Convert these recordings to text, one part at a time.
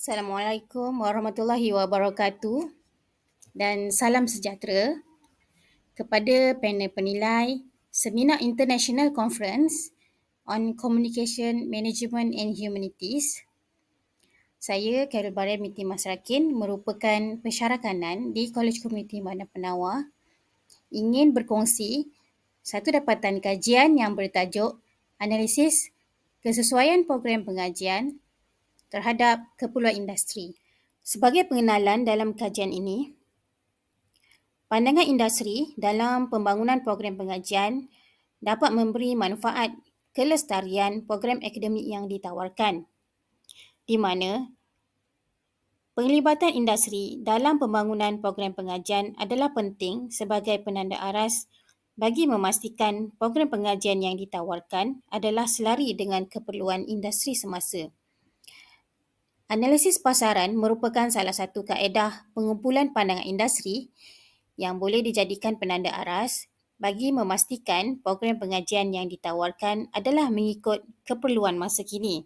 Assalamualaikum warahmatullahi wabarakatuh dan salam sejahtera kepada panel penilai Seminar International Conference on Communication Management and Humanities. Saya Khairul Baria binti Masrakin merupakan pensyarah di Kolej Komuniti Bandar Penawar, ingin berkongsi satu dapatan kajian yang bertajuk Analisis Kesesuaian Program Pengajian terhadap Keperluan Industri. Sebagai pengenalan dalam kajian ini, pandangan industri dalam pembangunan program pengajian dapat memberi manfaat kelestarian program akademik yang ditawarkan, di mana penglibatan industri dalam pembangunan program pengajian adalah penting sebagai penanda aras bagi memastikan program pengajian yang ditawarkan adalah selari dengan keperluan industri semasa. Analisis pasaran merupakan salah satu kaedah pengumpulan pandangan industri yang boleh dijadikan penanda aras bagi memastikan program pengajian yang ditawarkan adalah mengikut keperluan masa kini,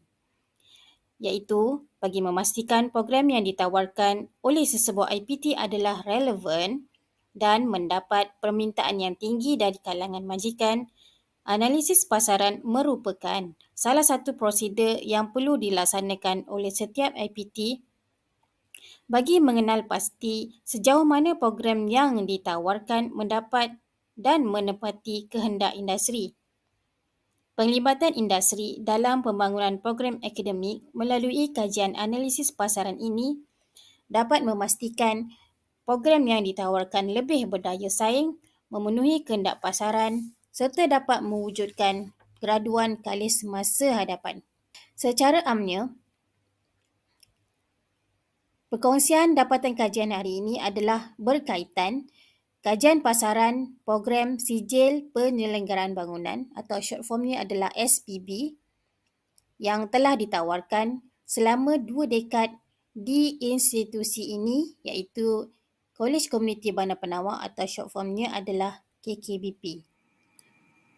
iaitu bagi memastikan program yang ditawarkan oleh sesebuah IPT adalah relevan dan mendapat permintaan yang tinggi dari kalangan majikan. Analisis pasaran merupakan salah satu prosedur yang perlu dilaksanakan oleh setiap IPT bagi mengenal pasti sejauh mana program yang ditawarkan mendapat dan menepati kehendak industri. Penglibatan industri dalam pembangunan program akademik melalui kajian analisis pasaran ini dapat memastikan program yang ditawarkan lebih berdaya saing, memenuhi kehendak pasaran serta dapat mewujudkan graduan kalis masa hadapan. Secara amnya, perkongsian dapatan kajian hari ini adalah berkaitan kajian pasaran program Sijil Penyelenggaraan Bangunan atau short formnya adalah SPB yang telah ditawarkan selama 2 dekad di institusi ini iaitu Kolej Komuniti Bandar Penawar atau short formnya adalah KKBP.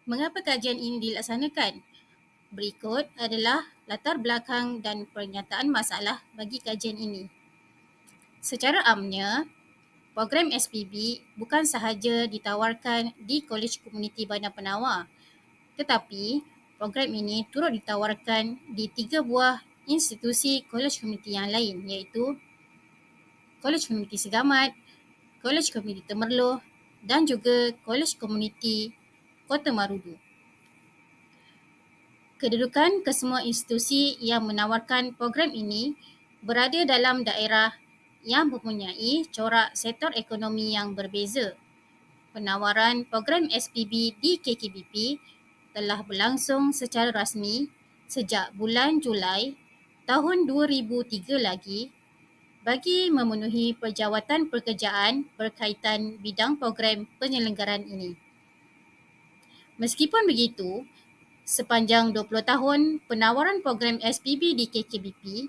Mengapa kajian ini dilaksanakan? Berikut adalah latar belakang dan pernyataan masalah bagi kajian ini. Secara amnya, program SPB bukan sahaja ditawarkan di Kolej Komuniti Bandar Penawar, tetapi program ini turut ditawarkan di 3 buah institusi Kolej Komuniti yang lain iaitu Kolej Komuniti Segamat, Kolej Komuniti Temerloh dan juga Kolej Komuniti Kota Marudu. Kedudukan kesemua institusi yang menawarkan program ini berada dalam daerah yang mempunyai corak sektor ekonomi yang berbeza. Penawaran program SPB di KKBP telah berlangsung secara rasmi sejak bulan Julai tahun 2003 lagi bagi memenuhi perjawatan pekerjaan berkaitan bidang program penyelenggaraan ini. Meskipun begitu, sepanjang 20 tahun penawaran program SPB di KKBP,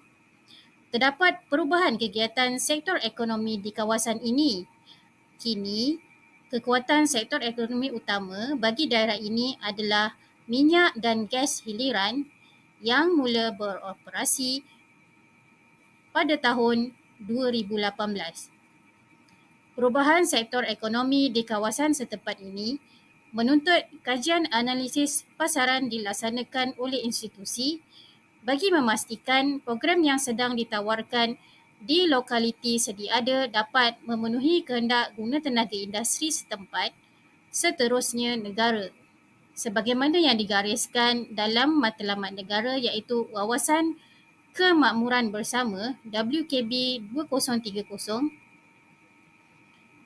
terdapat perubahan kegiatan sektor ekonomi di kawasan ini. Kini, kekuatan sektor ekonomi utama bagi daerah ini adalah minyak dan gas hiliran yang mula beroperasi pada tahun 2018. Perubahan sektor ekonomi di kawasan setempat ini menuntut kajian analisis pasaran dilaksanakan oleh institusi bagi memastikan program yang sedang ditawarkan di lokaliti sedia ada dapat memenuhi kehendak guna tenaga industri setempat, seterusnya negara, sebagaimana yang digariskan dalam matlamat negara iaitu Wawasan Kemakmuran Bersama WKB 2030.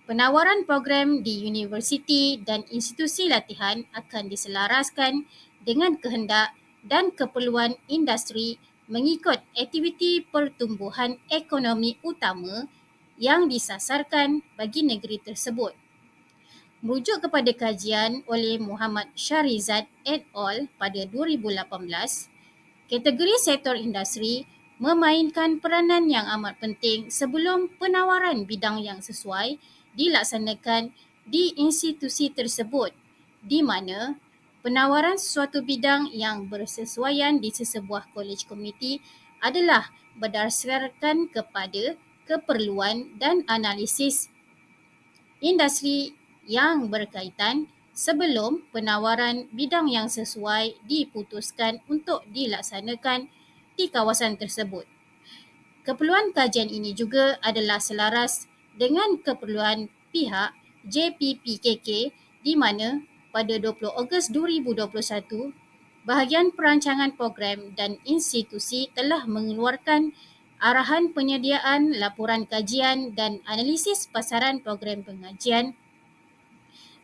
Penawaran program di universiti dan institusi latihan akan diselaraskan dengan kehendak dan keperluan industri mengikut aktiviti pertumbuhan ekonomi utama yang disasarkan bagi negeri tersebut. Merujuk kepada kajian oleh Muhammad Shahrizad et al. Pada 2018, kategori sektor industri memainkan peranan yang amat penting sebelum penawaran bidang yang sesuai dilaksanakan di institusi tersebut, di mana penawaran sesuatu bidang yang bersesuaian di sesebuah kolej komuniti adalah berdasarkan kepada keperluan dan analisis industri yang berkaitan sebelum penawaran bidang yang sesuai diputuskan untuk dilaksanakan di kawasan tersebut. Keperluan kajian ini juga adalah selaras dengan keperluan pihak JPPKK di mana pada 20 Ogos 2021, bahagian perancangan program dan institusi telah mengeluarkan arahan penyediaan laporan kajian dan analisis pasaran program pengajian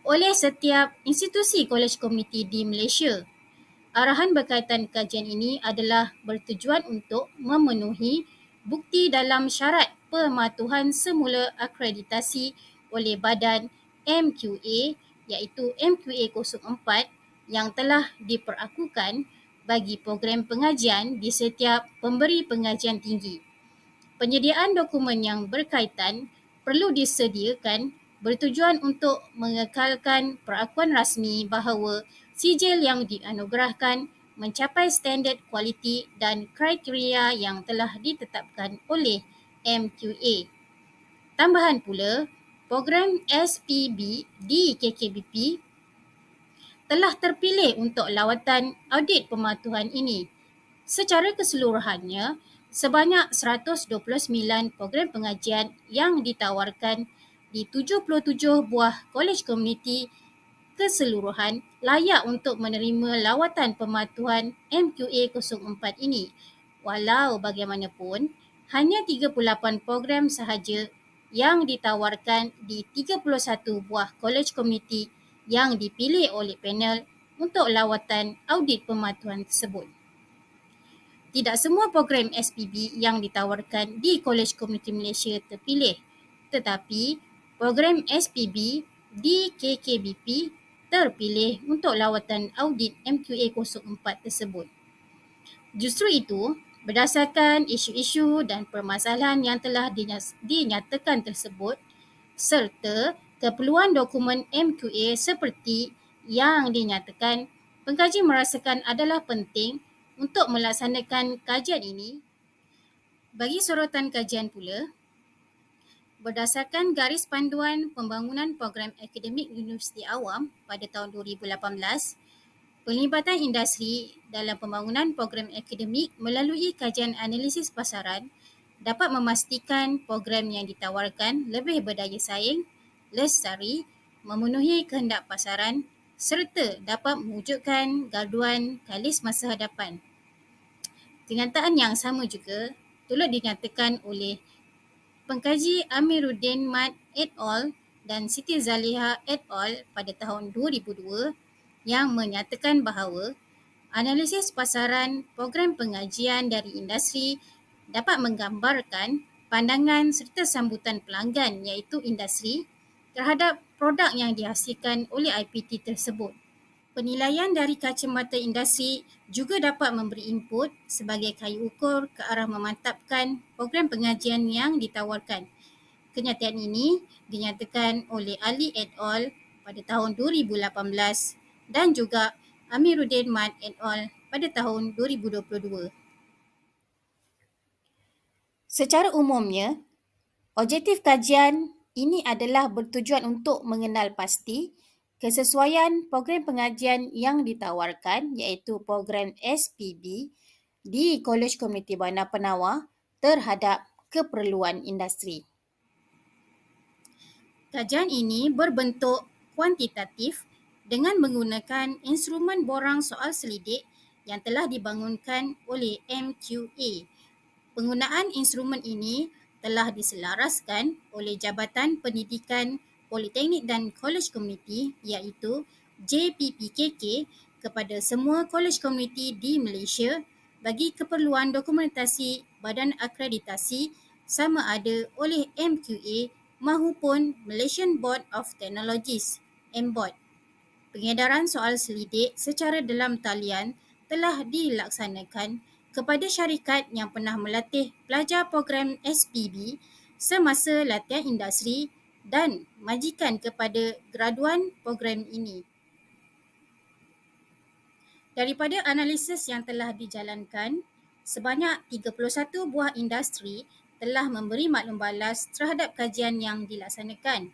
oleh setiap institusi kolej komuniti di Malaysia. Arahan berkaitan kajian ini adalah bertujuan untuk memenuhi bukti dalam syarat pematuhan semula akreditasi oleh badan MQA iaitu MQA 04 yang telah diperakukan bagi program pengajian di setiap pemberi pengajian tinggi. Penyediaan dokumen yang berkaitan perlu disediakan bertujuan untuk mengekalkan perakuan rasmi bahawa sijil yang dianugerahkan mencapai standard kualiti dan kriteria yang telah ditetapkan oleh MQA. Tambahan pula, program SPB di KKBP telah terpilih untuk lawatan audit pematuhan ini. Secara keseluruhannya, sebanyak 129 program pengajian yang ditawarkan di 77 buah kolej komuniti keseluruhan layak untuk menerima lawatan pematuhan MQA 04 ini. Walau bagaimanapun, hanya 38 program sahaja yang ditawarkan di 31 buah kolej komuniti yang dipilih oleh panel untuk lawatan audit pematuhan tersebut. Tidak semua program SPB yang ditawarkan di Kolej Komuniti Malaysia terpilih, tetapi program SPB di KKBP terpilih untuk lawatan audit MQA 04 tersebut. Justru itu, berdasarkan isu-isu dan permasalahan yang telah dinyatakan tersebut serta keperluan dokumen MQA seperti yang dinyatakan, pengkaji merasakan adalah penting untuk melaksanakan kajian ini. Bagi sorotan kajian pula, berdasarkan garis panduan pembangunan program akademik Universiti Awam pada tahun 2018, pelibatan industri dalam pembangunan program akademik melalui kajian analisis pasaran dapat memastikan program yang ditawarkan lebih berdaya saing, lestari, memenuhi kehendak pasaran serta dapat mewujudkan gaduan kalis masa hadapan. Kenyataan yang sama juga turut dinyatakan oleh pengkaji Amiruddin Mat et al. Dan Siti Zaliha et al. Pada tahun 2002 yang menyatakan bahawa analisis pasaran program pengajian dari industri dapat menggambarkan pandangan serta sambutan pelanggan iaitu industri terhadap produk yang dihasilkan oleh IPT tersebut. Penilaian dari kacamata industri juga dapat memberi input sebagai kayu ukur ke arah memantapkan program pengajian yang ditawarkan. Kenyataan ini dinyatakan oleh Ali et al. Pada tahun 2018 dan juga Amiruddin Mat et al. Pada tahun 2022. Secara umumnya, objektif kajian ini adalah bertujuan untuk mengenal pasti kesesuaian program pengajian yang ditawarkan iaitu program SPB di Kolej Komuniti Bandar Penawar terhadap keperluan industri. Kajian ini berbentuk kuantitatif dengan menggunakan instrumen borang soal selidik yang telah dibangunkan oleh MQA. Penggunaan instrumen ini telah diselaraskan oleh Jabatan Pendidikan Politeknik dan Kolej Komuniti iaitu JPPKK kepada semua kolej komuniti di Malaysia bagi keperluan dokumentasi badan akreditasi sama ada oleh MQA mahupun Malaysian Board of Technologies MBOT. Pengedaran soal selidik secara dalam talian telah dilaksanakan kepada syarikat yang pernah melatih pelajar program SPB semasa latihan industri dan majikan kepada graduan program ini. Daripada analisis yang telah dijalankan, sebanyak 31 buah industri telah memberi maklum balas terhadap kajian yang dilaksanakan,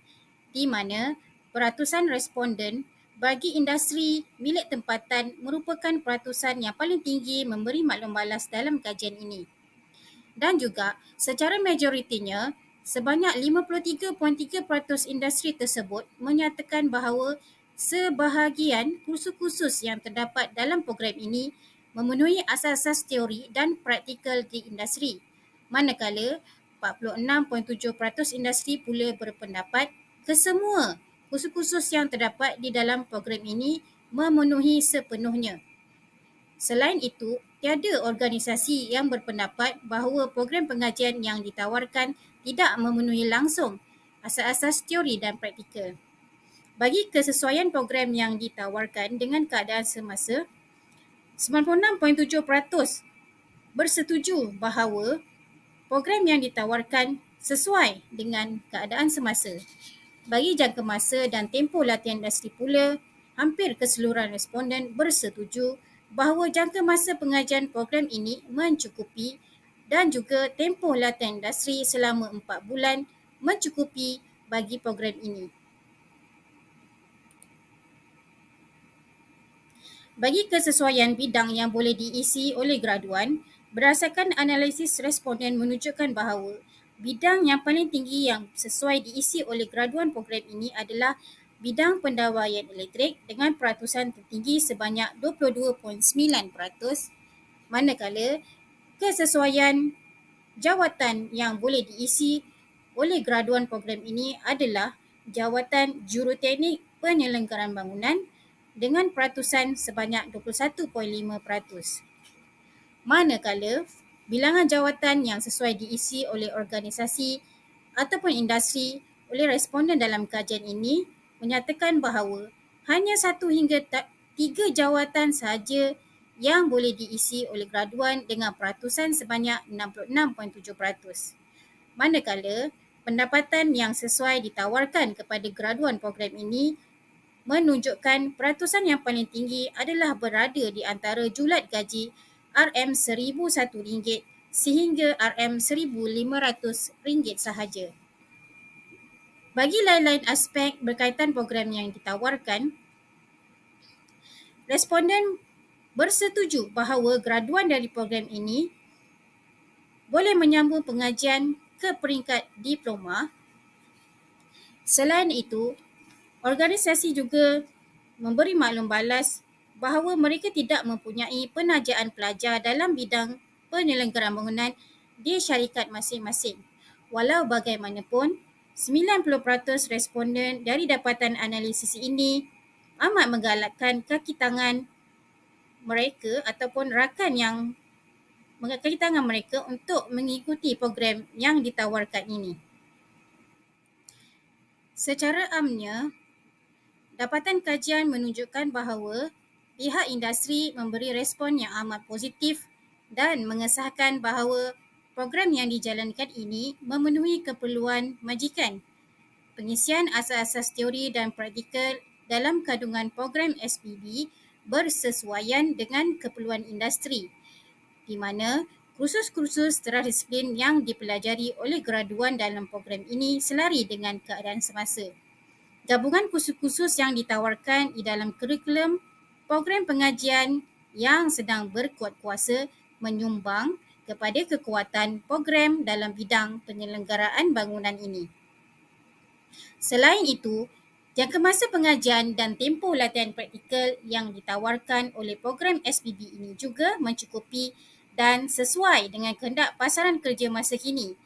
di mana peratusan responden bagi industri milik tempatan merupakan peratusan yang paling tinggi memberi maklum balas dalam kajian ini. Dan juga secara majoritinya, sebanyak 53.3% industri tersebut menyatakan bahawa sebahagian kursus-kursus yang terdapat dalam program ini memenuhi asas-asas teori dan praktikal di industri. Manakala 46.7% industri pula berpendapat kesemua kursus-kursus yang terdapat di dalam program ini memenuhi sepenuhnya. Selain itu, tiada organisasi yang berpendapat bahawa program pengajian yang ditawarkan tidak memenuhi langsung asas-asas teori dan praktikal. Bagi kesesuaian program yang ditawarkan dengan keadaan semasa, 96.7% bersetuju bahawa program yang ditawarkan sesuai dengan keadaan semasa. Bagi jangka masa dan tempoh latihan industri pula, hampir keseluruhan responden bersetuju bahawa jangka masa pengajian program ini mencukupi dan juga tempoh latihan industri selama 4 bulan mencukupi bagi program ini. Bagi kesesuaian bidang yang boleh diisi oleh graduan, berdasarkan analisis responden menunjukkan bahawa bidang yang paling tinggi yang sesuai diisi oleh graduan program ini adalah bidang pendawaian elektrik dengan peratusan tertinggi sebanyak 22.9%, manakala kesesuaian jawatan yang boleh diisi oleh graduan program ini adalah jawatan juruteknik penyelenggaraan bangunan dengan peratusan sebanyak 21.5%. Manakala bilangan jawatan yang sesuai diisi oleh organisasi ataupun industri oleh responden dalam kajian ini menyatakan bahawa hanya 1 hingga 3 jawatan sahaja yang boleh diisi oleh graduan dengan peratusan sebanyak 66.7%. Manakala pendapatan yang sesuai ditawarkan kepada graduan program ini menunjukkan peratusan yang paling tinggi adalah berada di antara julat gaji RM1,001 sehingga RM1,500 sahaja. Bagi lain-lain aspek berkaitan program yang ditawarkan, responden bersetuju bahawa graduan dari program ini boleh menyambung pengajian ke peringkat diploma. Selain itu, organisasi juga memberi maklum balas bahawa mereka tidak mempunyai penajaan pelajar dalam bidang penyelenggaraan bangunan di syarikat masing-masing. Walau bagaimanapun, 90% responden dari dapatan analisis ini amat menggalakkan kaki tangan mereka ataupun rakan yang kaki tangan mereka untuk mengikuti program yang ditawarkan ini. Secara amnya, dapatan kajian menunjukkan bahawa pihak industri memberi respon yang amat positif dan mengesahkan bahawa program yang dijalankan ini memenuhi keperluan majikan. Pengisian asas-asas teori dan praktikal dalam kandungan program SPB bersesuaian dengan keperluan industri, di mana kursus-kursus teradisiplin yang dipelajari oleh graduan dalam program ini selari dengan keadaan semasa. Gabungan kursus-kursus yang ditawarkan di dalam kurikulum program pengajian yang sedang berkuat kuasa menyumbang kepada kekuatan program dalam bidang penyelenggaraan bangunan ini. Selain itu, jangka masa pengajian dan tempoh latihan praktikal yang ditawarkan oleh program SPB ini juga mencukupi dan sesuai dengan kehendak pasaran kerja masa kini.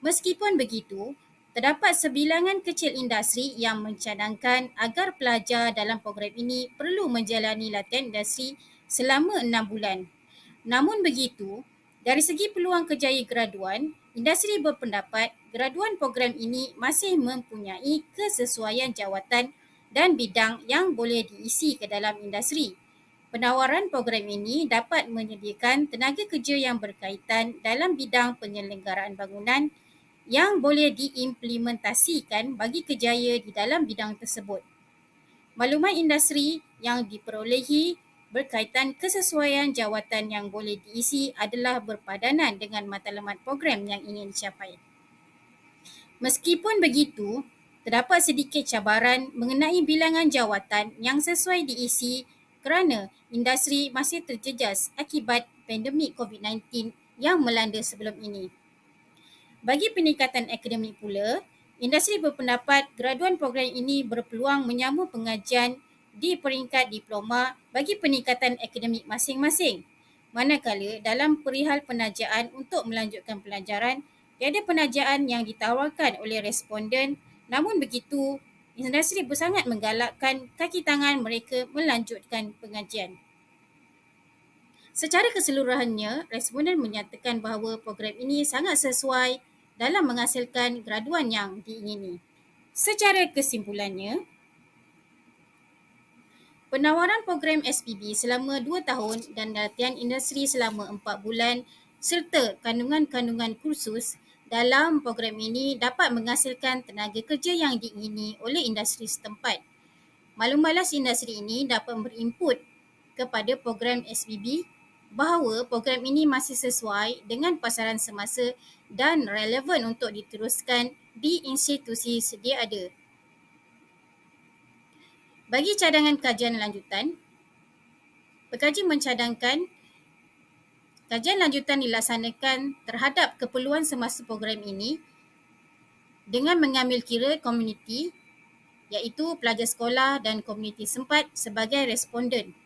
Meskipun begitu, terdapat sebilangan kecil industri yang mencadangkan agar pelajar dalam program ini perlu menjalani latihan industri selama 6 bulan. Namun begitu, dari segi peluang kerjaya graduan, industri berpendapat graduan program ini masih mempunyai kesesuaian jawatan dan bidang yang boleh diisi ke dalam industri. Penawaran program ini dapat menyediakan tenaga kerja yang berkaitan dalam bidang penyelenggaraan bangunan yang boleh diimplementasikan bagi kerjaya di dalam bidang tersebut. Maklumat industri yang diperolehi berkaitan kesesuaian jawatan yang boleh diisi adalah berpadanan dengan matlamat program yang ingin dicapai. Meskipun begitu, terdapat sedikit cabaran mengenai bilangan jawatan yang sesuai diisi kerana industri masih terjejas akibat pandemik COVID-19 yang melanda sebelum ini. Bagi peningkatan akademik pula, industri berpendapat graduan program ini berpeluang menyambung pengajian di peringkat diploma bagi peningkatan akademik masing-masing. Manakala dalam perihal penajaan untuk melanjutkan pelajaran, tiada penajaan yang ditawarkan oleh responden, namun begitu, industri bersangat menggalakkan kaki tangan mereka melanjutkan pengajian. Secara keseluruhannya, responden menyatakan bahawa program ini sangat sesuai dalam menghasilkan graduan yang diingini. Secara kesimpulannya, penawaran program SPB selama 2 tahun dan latihan industri selama 4 bulan serta kandungan-kandungan kursus dalam program ini dapat menghasilkan tenaga kerja yang diingini oleh industri setempat. Malum balas industri ini dapat berinput kepada program SPB bahawa program ini masih sesuai dengan pasaran semasa dan relevan untuk diteruskan di institusi sedia ada. Bagi cadangan kajian lanjutan, pekaji mencadangkan kajian lanjutan dilaksanakan terhadap keperluan semasa program ini dengan mengambil kira komuniti iaitu pelajar sekolah dan komuniti sempat sebagai responden,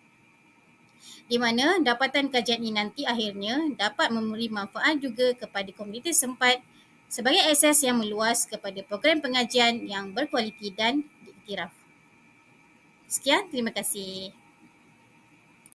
di mana dapatan kajian ini nanti akhirnya dapat memberi manfaat juga kepada komuniti sempat sebagai akses yang meluas kepada program pengajian yang berkualiti dan diiktiraf. Sekian, terima kasih.